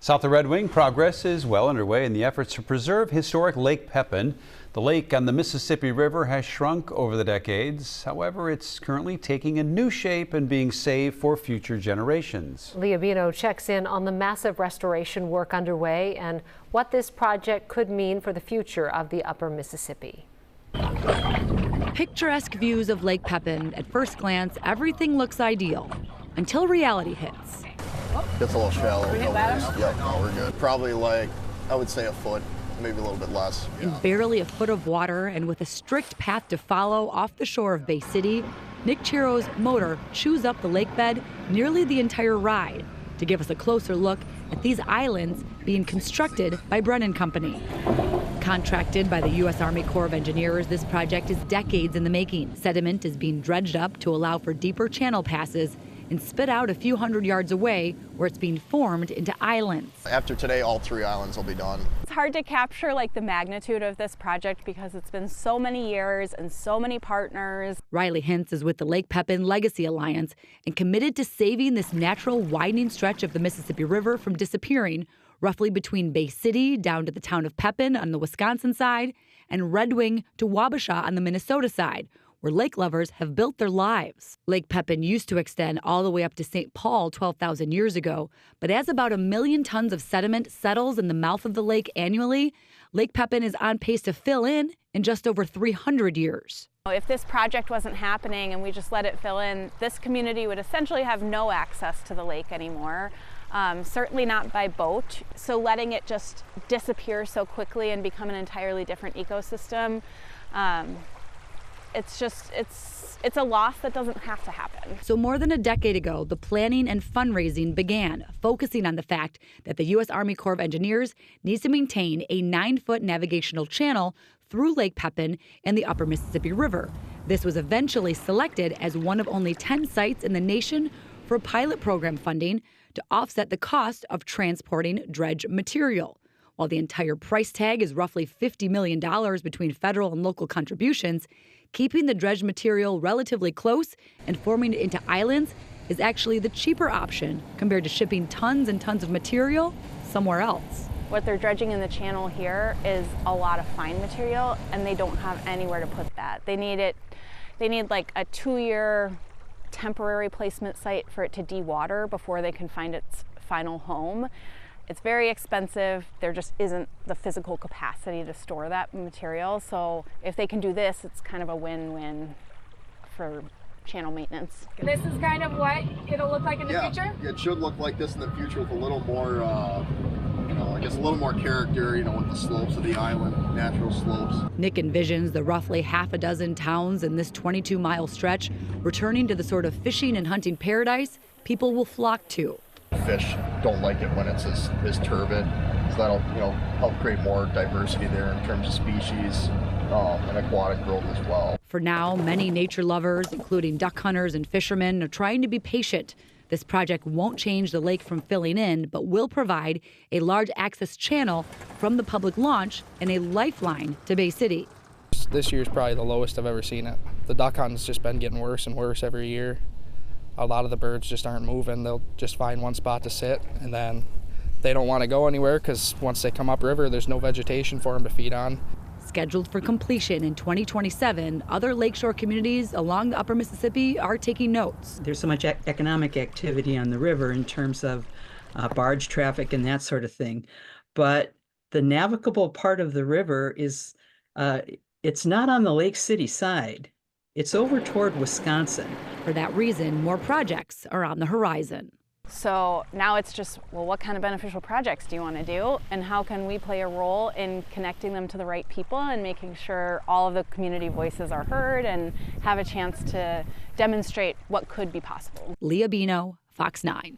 South of Red Wing, progress is well underway in the efforts to preserve historic Lake Pepin. The lake on the Mississippi River has shrunk over the decades. However, it's currently taking a new shape and being saved for future generations. Leah Bino checks in on the massive restoration work underway and what this project could mean for the future of the upper Mississippi. Picturesque views of Lake Pepin. At first glance, everything looks ideal until reality hits. It's a little shallow. Yep, no, we're good. Probably like, I would say a foot, maybe a little bit less. In barely a foot of water and with a strict path to follow off the shore of Bay City, Nick Chiro's motor chews up the lake bed nearly the entire ride to give us a closer look at these islands being constructed by Brennan Company. Contracted by the U.S. Army Corps of Engineers, this project is decades in the making. Sediment is being dredged up to allow for deeper channel passes and spit out a few hundred yards away where it's being formed into islands. After today, all 3 islands will be done. It's hard to capture the magnitude of this project because it's been so many years and so many partners. Riley Hintz is with the Lake Pepin Legacy Alliance and committed to saving this natural widening stretch of the Mississippi River from disappearing, roughly between Bay City down to the town of Pepin on the Wisconsin side and Red Wing to Wabasha on the Minnesota side, where lake lovers have built their lives. Lake Pepin used to extend all the way up to St. Paul 12,000 years ago, but as about 1 million tons of sediment settles in the mouth of the lake annually, Lake Pepin is on pace to fill in just over 300 years. If this project wasn't happening and we just let it fill in, this community would essentially have no access to the lake anymore. Certainly not by boat. So letting it just disappear so quickly and become an entirely different ecosystem, it's a loss that doesn't have to happen. So more than a decade ago, the planning and fundraising began, focusing on the fact that the U.S. Army Corps of Engineers needs to maintain a 9-foot navigational channel through Lake Pepin and the upper Mississippi River. This was eventually selected as one of only 10 sites in the nation for pilot program funding to offset the cost of transporting dredge material. While the entire price tag is roughly $50 million between federal and local contributions, keeping the dredge material relatively close and forming it into islands is actually the cheaper option compared to shipping tons and tons of material somewhere else. What they're dredging in the channel here is a lot of fine material, and they don't have anywhere to put that. They need like a 2-year temporary placement site for it to dewater before they can find its final home. It's very expensive. There just isn't the physical capacity to store that material. So if they can do this, it's kind of a win-win for channel maintenance. This is kind of what it'll look like in the future? It should look like this in the future with a little more, I guess a little more character, with the slopes of the island, natural slopes. Nick envisions the roughly half a dozen towns in this 22-mile stretch returning to the sort of fishing and hunting paradise people will flock to. Fish don't like it when it's this turbid, so that'll help create more diversity there in terms of species and aquatic growth as well. For now, many nature lovers, including duck hunters and fishermen, are trying to be patient. This project won't change the lake from filling in, but will provide a large access channel from the public launch and a lifeline to Bay City. This year's probably the lowest I've ever seen it. The duck hunting's just been getting worse and worse every year. A lot of the birds just aren't moving. They'll just find one spot to sit, and then they don't want to go anywhere because once they come upriver, there's no vegetation for them to feed on. Scheduled for completion in 2027, other lakeshore communities along the upper Mississippi are taking notes. There's so much economic activity on the river in terms of barge traffic and that sort of thing. But the navigable part of the river is, it's not on the Lake City side. It's over toward Wisconsin. For that reason, more projects are on the horizon. So now it's just, well, what kind of beneficial projects do you want to do? And how can we play a role in connecting them to the right people and making sure all of the community voices are heard and have a chance to demonstrate what could be possible? Leah Bino, Fox 9.